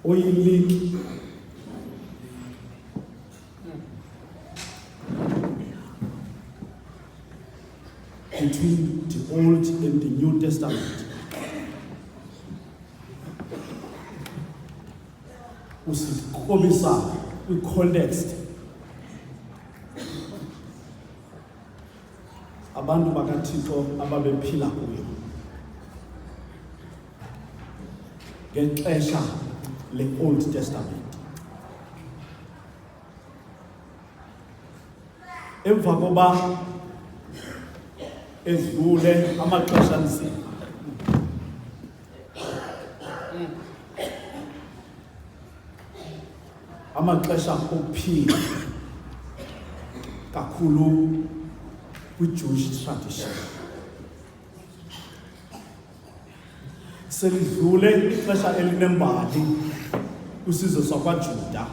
oyilink between the Old and the New Testament. Usikhobisa kwi-context abantu bakaThixo ababephila kuyo ngexesha le-Old Testament. Emva koba edlule amaxesha nzima, amaxesha okuphila kakhulu kwi-Jewish tradition, selidlule ixesha elinembali kwisizwe sakwaJuda,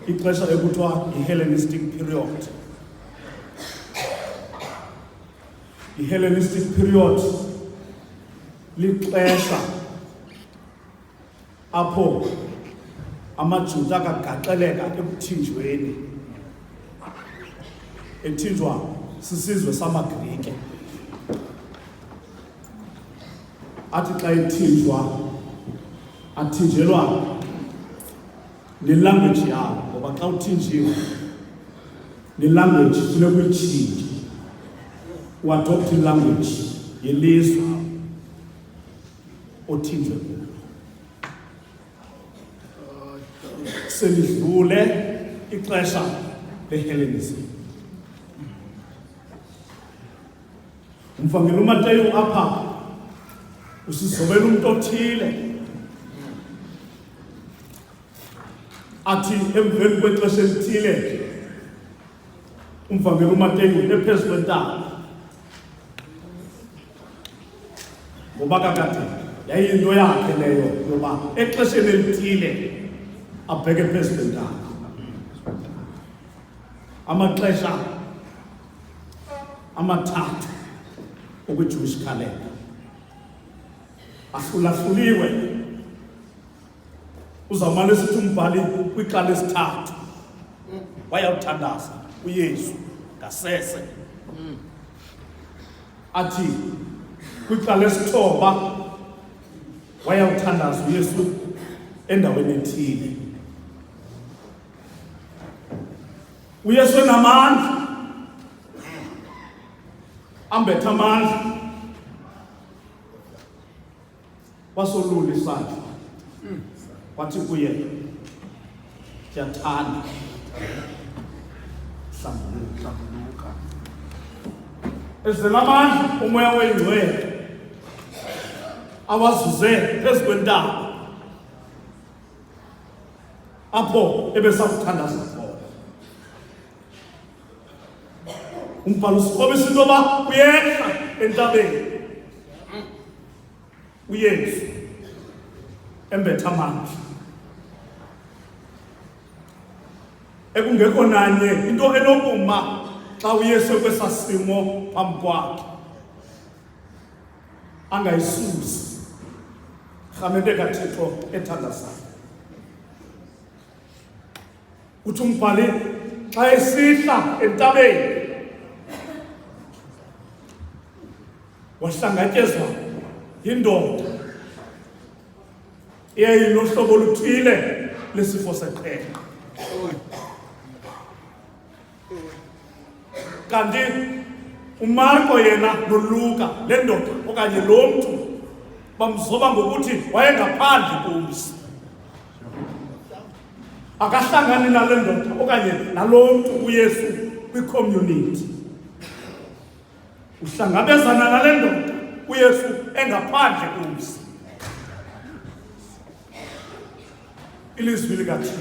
ixesha ekuthiwa yi-Hellenistic period. I-Hellenistic period lixesha apho amaJuda akagaxeleka ekuthinjweni, ethinjwa sisizwe samaGrike. Athi xa ethinjwa athinjelwa nelanguage yawo, ngoba xa uthinjiwe nelanguage funeka uyitshintshe, uadopte ilanguage yelizwe othinjwe kulo. Selidlule ixesha leHellenism. Umvangeli uMateyu apha usizobela umuntu othile athi emveni kwexesha elithile, umvangeli uMateyu ephezu kwentaba, ngoba kakade yayinto yakhe leyo yoba exesheni elithile abheke phezu kwentaba. Amaxesha amathathu okwi-Jewish calendar ahlulahluliwe. Uzawumane sithi umbhali kwiqala lesithathu wayawuthandaza uYesu ngasese, athi kwiqala lesithoba wayawuthandaza uYesu endaweni ethile. uYesu enamandla, ambetha amandla, wasolula isandla wathi kuye, ndiyathanda, hlambuluka. Ezela amandla umoya oyingcwele awazuze phezu kwentaba apho ebesakuthandaza khona. Umbhalo usikhobisa into yoba uyehla entabeni uYesu embetha amandla, ekungekho nanye into enokuma xa uYesu ekwesasimo phambi kwakhe angayisusi rhamente kaThixo ethandazayo. Uthi umbhali xa esihla entabeni wahlangatyezwa yindoda eyayinohlobo oluthile lesifo seqela. Kanti uMarko yena noLuka, le ndoda okanye lo mntu, bamzoba ngokuthi wayengaphandle komzi, akahlangani nale ndoda okanye nalo mntu uYesu kwi-community. Uhlangabezana nale ndoda uYesu engaphandle komzi. Ilizwi likaThixo.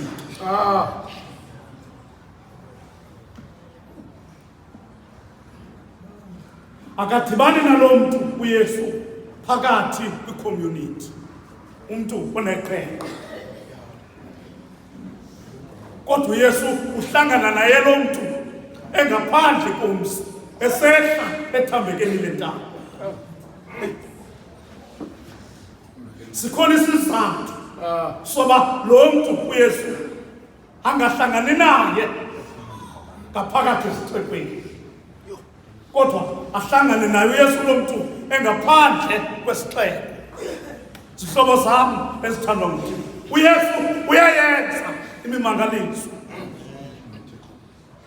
Akadibani nalo mntu uYesu phakathi kwi-community, umntu oneqhenqa. Kodwa uYesu uhlangana naye lo mntu engaphandle komzi, esehla ethambekeni lentaba. sikhona isizathu soba lo mntu uYesu angahlangani naye ngaphakathi esixekweni, kodwa ahlangane naye uYesu lo mntu engaphandle kwesixeko. Zihlobo zam ezithandwa nguThixo, uYesu uyayenza imimangaliso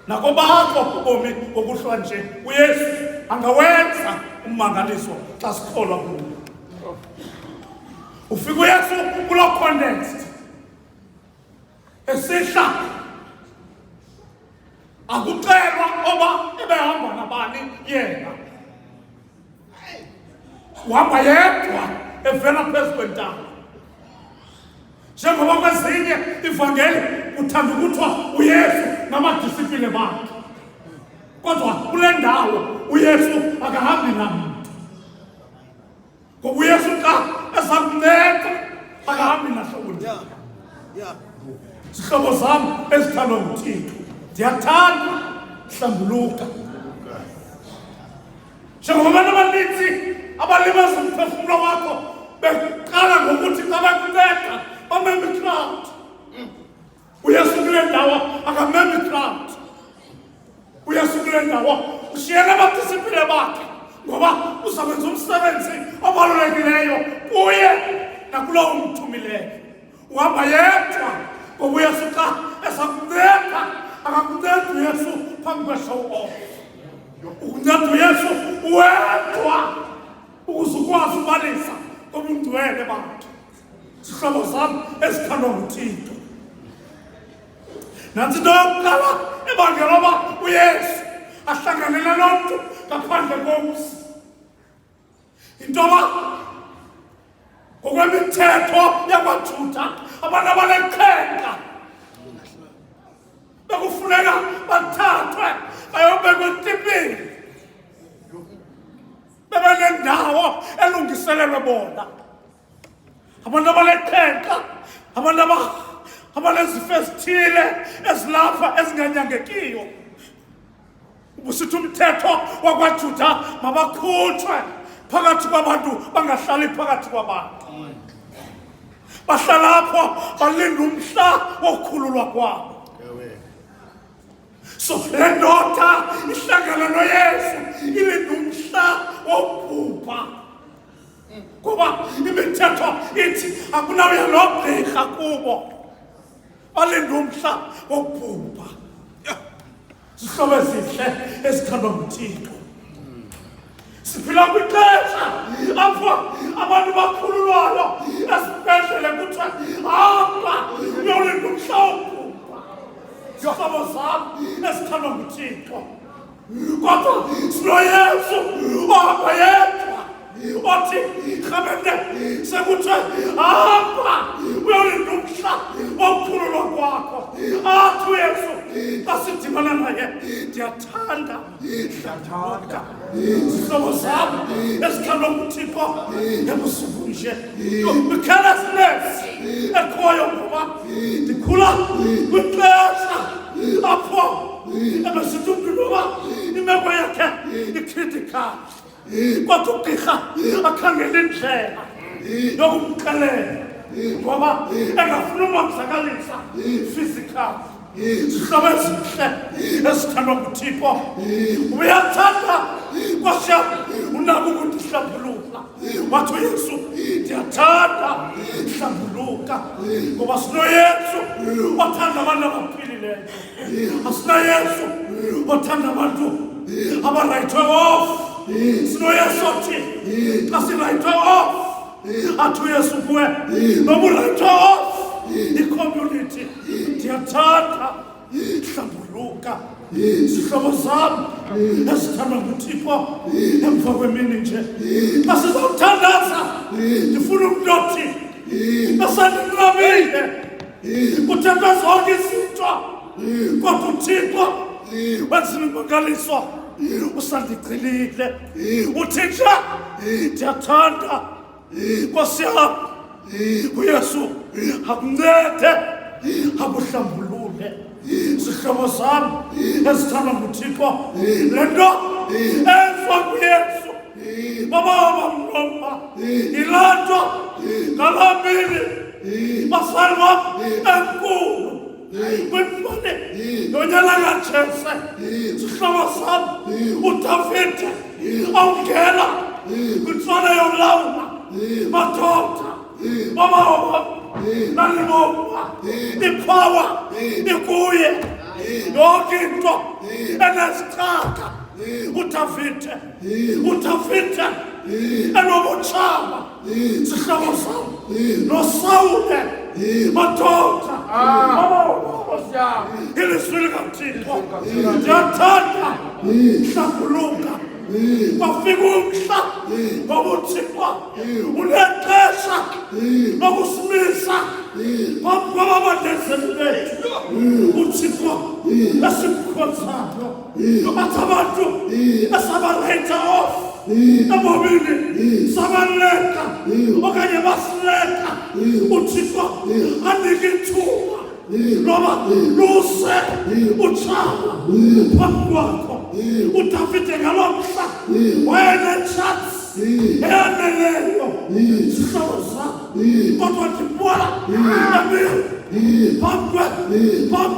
nakobakho ubomi bokuhlwa nje. uYesu angawenza ummangaliso xa sikholwa kuye. Ufika uYesu kuloo context esihla, akucelwa oba ebehamba nabani yena, uhamba yedwa evela phezu kwentaba. Njengoba kwezinye ivangeli kuthanda ukuthiwa uYesu namadisipline bakhe, kodwa kule ndawo uYesu akahambi namntu, ngoba uYesu xa esakunceda akahambi nahlawuli. Zihlobo zam ezithandwa nguThixo, ndiyathanda hlambuluka. Njengoba abantu abaninzi abalimaza umphefumlo wakho beqala ngokuthi xa bekunceda bameme crowd, uYesu kule ndawo akameme crowd. uYesu kule ndawo ushiyela abadisipline bakhe, ngoba uzakwenza umsebenzi obalulekileyo kuye nakulo umthumileyo. Uhamba yedwa, ngoba uYesu xa esakunceda akakunceda uYesu phambi kwe-show off. Ukunceda uYesu wedwa ukuze ukwazi ubalisa kobungcwele bakhe. Zihlobo zam ezithandwa nguThixo, nantsi into yokuqala ebangela uba uYesu ahlangane nalo mntu ngaphandle komzi, into yoba ngokwemithetho yakwaJuda abantu abaneqhenqa bekufuneka bathathwe bayobekwa etipini, bebe nendawo elungiselelwe bona. Abantu abaneqhenqa, abantu abanezifo ezithile ezilapha ezinganyangekiyo, ubusithi umthetho wakwaJuda mabakhutshwe phakathi kwabantu, bangahlali phakathi kwabantu, bahlala apho balinde umhla wokukhululwa kwabo. So le ndoda ihlangana noYesu ilinde umhla wokubhubha, ngoba imithetho ithi akunawuya nogqirha kubo, balinde umhla wokubhubha. Zihlobo ezihle ezithandwa nguThixo, siphila kwixesha apho abantu bakhululwayo esibhedlele kuthiwa hamba uyolinda umhla wokubhubha. Zihlobo zam ezithandwa nguThixo, kodwa sinoYesu ohamba yedwa, othi rhabende sekuthiwe hamba uyolinda umhla wokukhululwa kwakho. Athi uYesu xa sidibana naye ndiyathanda. Zihlobo zam ezithandwa nguThixo ebusuku nje, the-carelessness ekhoyo, ngoba ndikhula kwixesha apho ebesithi umntu noba imeko yakhe icritical, kodwa ugqirha akhangela indlela yokumxelela, ngoba engafuna umonzakalisa physical. Zihlobo ezihle ezithandwa nguThixo, uyathanda Nkosi yam unako ukundihlambulula. Wathi uYesu ndiyathanda hlambuluka, ngoba sinoYesu othanda abantu abaphilileyo, asinaYesu othanda abantu abarayithwe off. SinoYesu othi xa sirayithwe off athi uYesu kuwe noba urayithwe off i-community. Ndiyathanda hlambuluka. Zihlobo zam ezithandwa nguThixo, emva kwemini nje xa sizawuthandaza ndifuna umntu othi esandinqabile kuthethwa zonke izinto, kodwa uThixo wenza imimangaliso, usandigcinile. uThixo ndiyathanda Nkosi yam uYesu akuncede akuhlambulule. Zihlobo zam ezithandwa nguThixo, le nto enziwa nguYesu baba bamlomba yilaa nto nalambili basali bam enkulu kwimfane yonyana kaJese sihlobo sam uDavide awungena kwintswana yolawula madoda baba nalibomba ipower ikuye yonke into enesicaka uDavide enobutshaba sihlobo sam noSawule madoda ilizwi likaThixo ndiyathanda hlambuluka bafika umhla ngobuthixo unexesha lokusimisa phambi kwababadezeli bethu uthixo esimkhonzayo bathi abantu esabarayitha off ebomini sabaleka okanye basileka uthixo anike ithuba loba luse utshaba phambi kwakho uDavide ngaloo mhla wayenetshansi eyaneleyo sihlobo sam kodwa ndibona phambi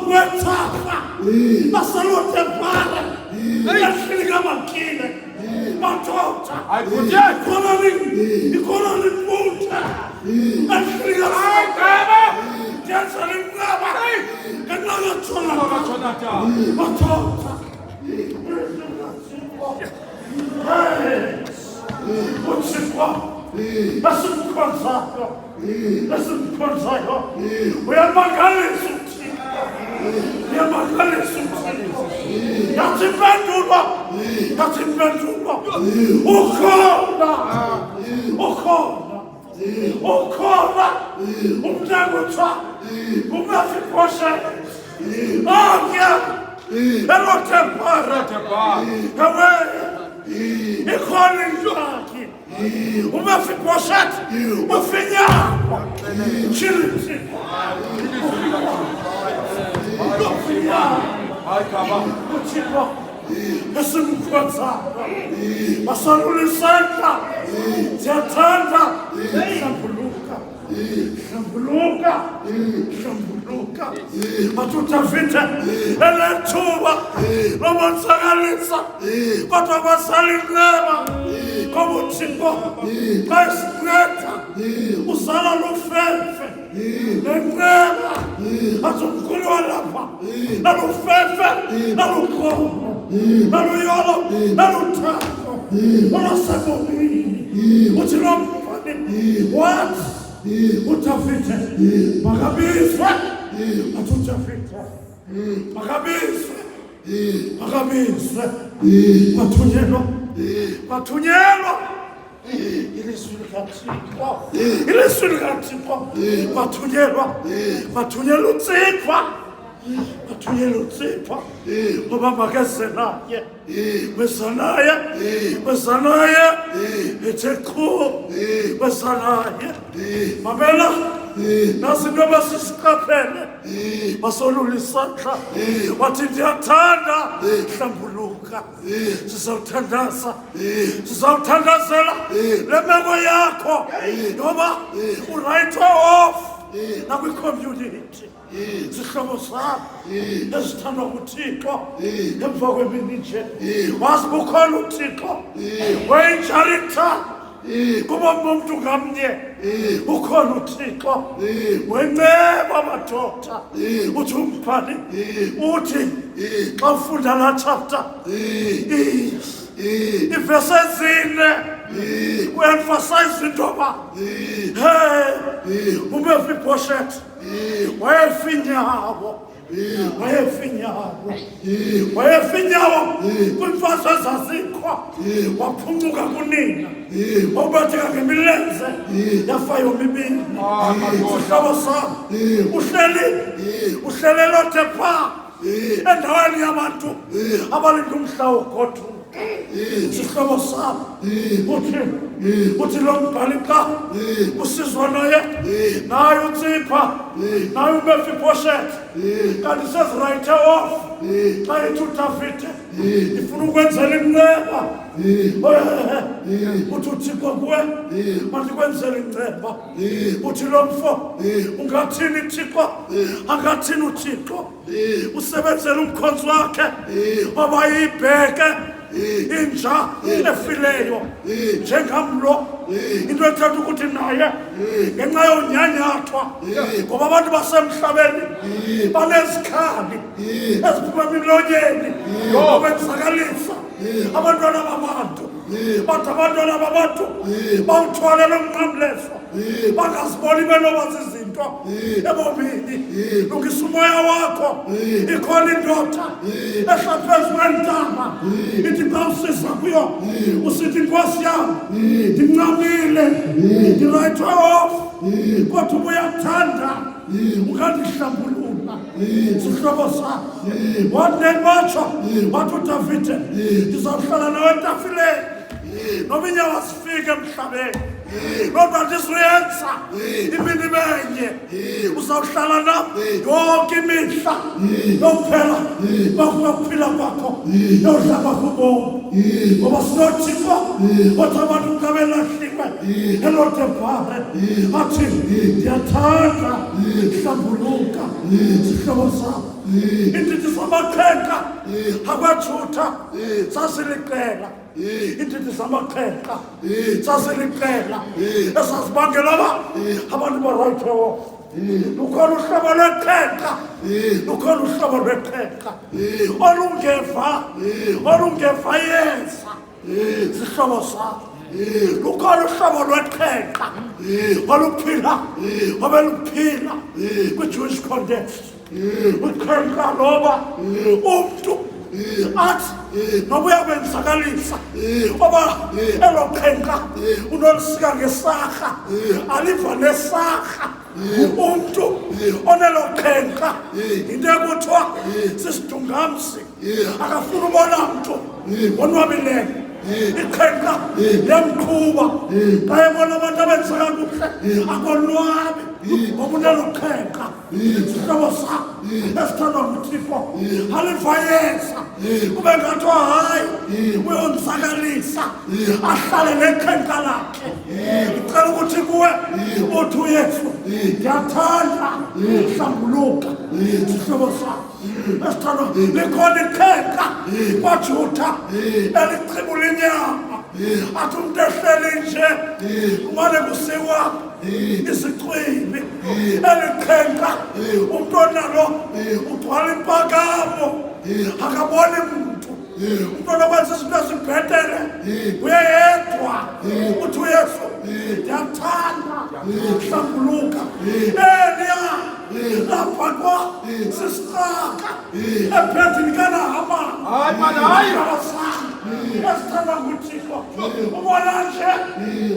kwethafa baselotembare ehleli kamakile madoda ikhona limputhe ehleli kamakaba ngenza limnqaba ngenqakatshonata madoda uthixo esimkhonzayo uyamangalisa uthixo yathi impendulo ukhona umnyango kuthiwa uMephibosheth elotembare ewe ikhona indlu yakhe uMephibosheth ufinyangwa chilisi uthixo esimkhonzayo basalulisandla ndiyathanda hlambuluka bathi uDavide elethuba lomonzakalisa kodwa basalinqeba ngoba uthixo xa esinceda uzala lufefe nenqeba athi umkhulu walapha nalufefe nalukromo naluyolo naluthako olwasebomini uthi lo mfane wathi uDavide makabizwe athi uDavide makabizwe kwathunyelwa ilizwi likaThixo kwathunyelwa uThixo ngoba makeze naye kwezanaye ethe qhu kwezanaye mamela nasi into basisiqaphele basolula isandla wathi ndiyathanda hlambuluka sizawuthandazela le meko yakho ngoba urayithwe off nakwi-community zihlobo sam ezithandwa nguThixo emva kwemini nje wazi bukhona uThixo wenjaritha kuba umuntu ngamnye ukhona uThixo wenceba madoda uthi umbhali uthi xa ufunda la chapter ivesi 4 ku-emphasize into yoba uMephibosheth wayefinyawo kwimfazwe ezazikho waphuncuka kunina wawubetheka ngemilenze yafa yomibini sihlobo sam uhlele lothe phaa endaweni yabantu abalinda umhla wogoduka sihlobo sam uthi lo mbhali xa usizwa naye uTsipha naye uMephibosheth kanti sezirayithe off xa ethi uDavide ifuna ukwenzela inceba uthi uThixo kuwe mandikwenzela inceba uthi lo mfo ungathini Thixo angathini uThixo usebenzela umkhonzi wakhe oba yibheke inja efileyo njengamlo into ethetha ukuthi naye ngenxa yonyanyathwa ngoba abantu basemhlabeni banezikhali eziphuma emilonyeni okwenzakalisa abantwana babantu bathi abantwana babantu bawuthwale lo mnqamlezo bangaziboni benoba zizinto ebomini. Lungisa umoya wakho, ikhona indoda ehla phezu kwentaba ithi xa usisa kuyo usithi Nkosi yami ndincamile ndirayithwe off kodwa ubuyakuthanda ungandihlambulula sihlobo sakho wathi wathi uDavide ndizawuhlala nawe etafileni noma inyawo zifike emhlabeni kodwa ndisuyenza imini benye uzawuhlala nami yonke imihla yokuphela bakuphila kwakho yodlala kubomi ngoba sinothixo kodwa abantu xa belahliwe elodebhare athi ndiyathanda hlambuluka sihlobo sakho indidi zamakhenka abathutha sasiliqela indidi zamakhenka sasiliqela esasibangela abantu barayithwe lukhona uhlobo lwekhenka lukhona uhlobo lwekhenka olungeva yeza sihlobo sakho lukhona uhlobo lwekhenka oluphila obeluphila kwi-Jewish context ukhenka loba umntu athi noba uyabenzakalisa oba elo khenka unolisika ngesarha aliva nesarha umntu onelo khenka into ekuthiwa sisidungamsi akafuna ubona mntu onwabileyo ikhenka liyamqhuba xa ebona abantu abenza kakuhle akonwabi ngoba unelo khenka sihlobo sakho esithandwa nguThixo aliva yeza kube ngathi hayi uyonzakalisa ahlale nekhenka lakhe. Ngicela ukuthi kuwe uthi uYesu ndiyathanda hlambuluka sihlobo sakho esithandwa likhona ikhenka kwaJuda elichibula inyama athi umntu ehleli nje kumane kusiwa isichwili elikhenka umntu onalo ugcwala impakamo akaboni muntu umntu onokwenza izinto ezibhetele uyedwa uthi uYesu ndiyathanda hlambuluka eliya lapha kwa sisaka ephethini kaNahamani esithandwa nguThixo ubona nje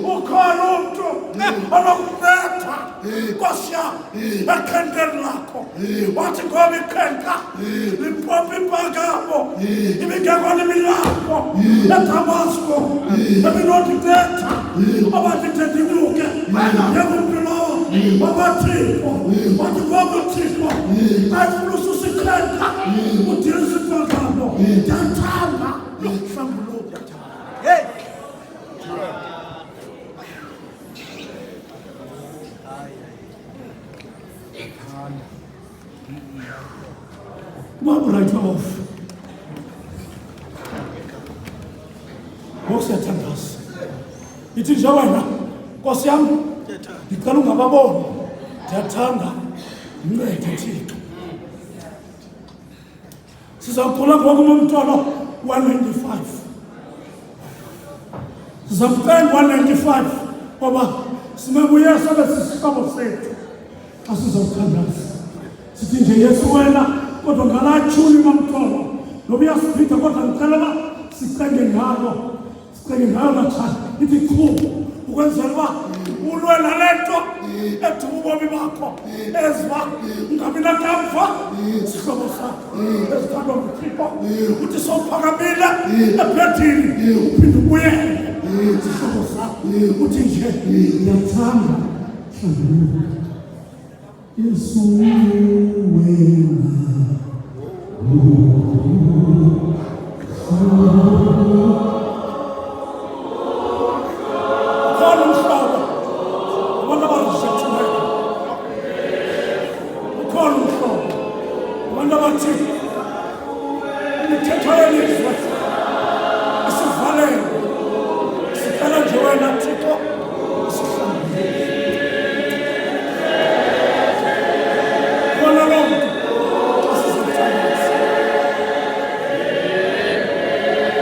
ukhona umntu onokunceda Nkosi yami ekhenkeni lakho wathi ngoba ikhenka limpompa impakamo ibingekho nemilambo eDamasko ebinodiketha abadiketha inyuke njengomntu lowo wabaThixo wathi ngoba uThixo ayifuna ususikhenka udilisa impakamo ndiyathanda hlambuluka. Right off. Ngokusiyathandaza. Ithi nje wena Nkosi yami ngicela ungababoni ndiyathanda incede Thixo. Sizawukhula ngoku nomntwana 195. Sizamcela 195 ngoba simebuye sabe sisihlobo sethu xa sizawuthandaza. Sithi nje Yesu wena kodwa ngalathuli mamntwana noba uyasiphitha kodwa ngicela sicenge ngalo nathana ithi qhubu ukwenzela uba ulwe nale nto ethuba ubomi bakho eziba ungabi nakamva sihlobo sakho ezithandwa nguThixo uthi sowuphakamile ephethini uphinde ubuyele sihlobo sakho uthi nje ndiyathanda hlambuluka Yesu wena Ukhona umhlobo abantu abazishethulayo. Ukhona umhlobo abantu abathi imithetho yelizwe isivalele. Sicela nje wena Thixo usihlambulule. Khona lo muntu asizathandaza.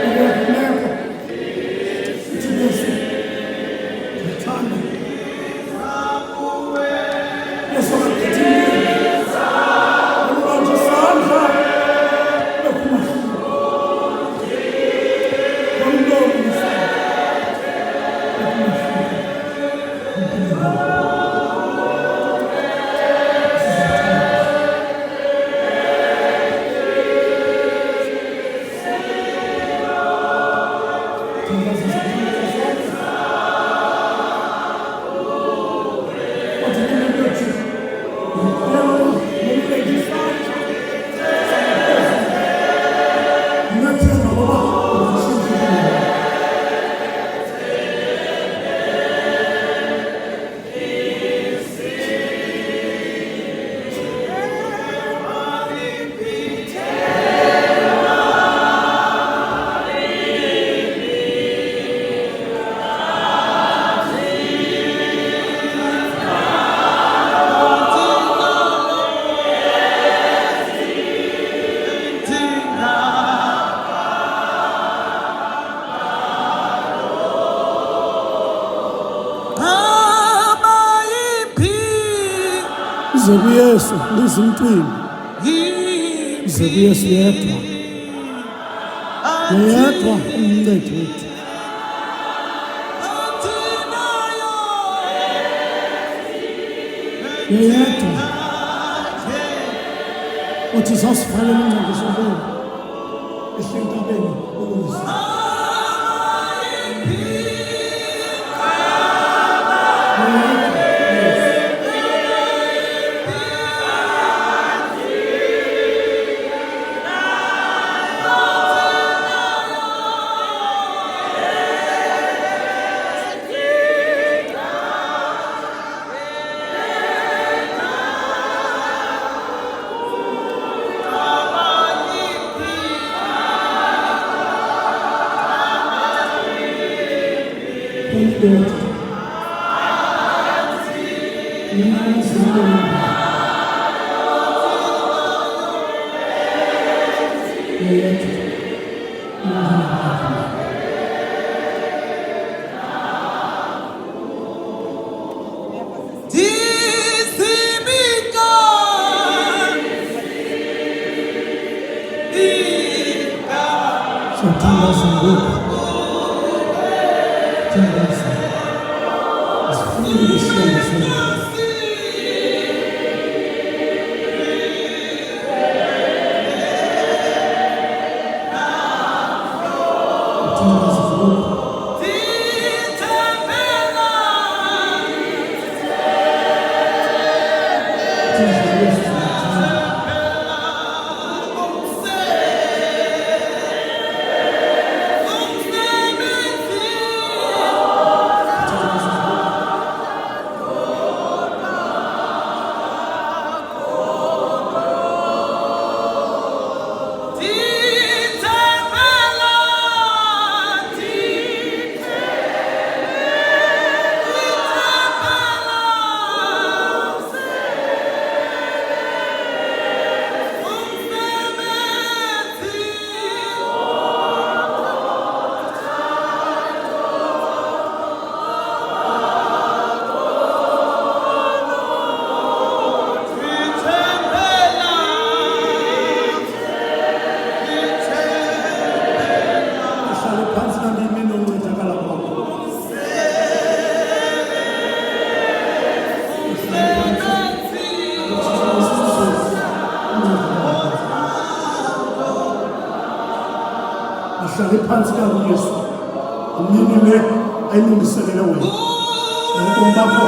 Uyafuneka uthi Yesu ngithanda. Yesu akakhethile. Ulibambe isandla bekhumahluka. Kwamlomo isandla bekhumahluka. Ize kuYesu lizimntwini. Ize kuYesu yedwa. Yedwa umncedi wethu. Yedwa uthi sasifalela ingcakiso lolu ehlentabeni ukuze ahlale phansi kaYesu. Umnini le ayilungiselele wena. Ngoba bakho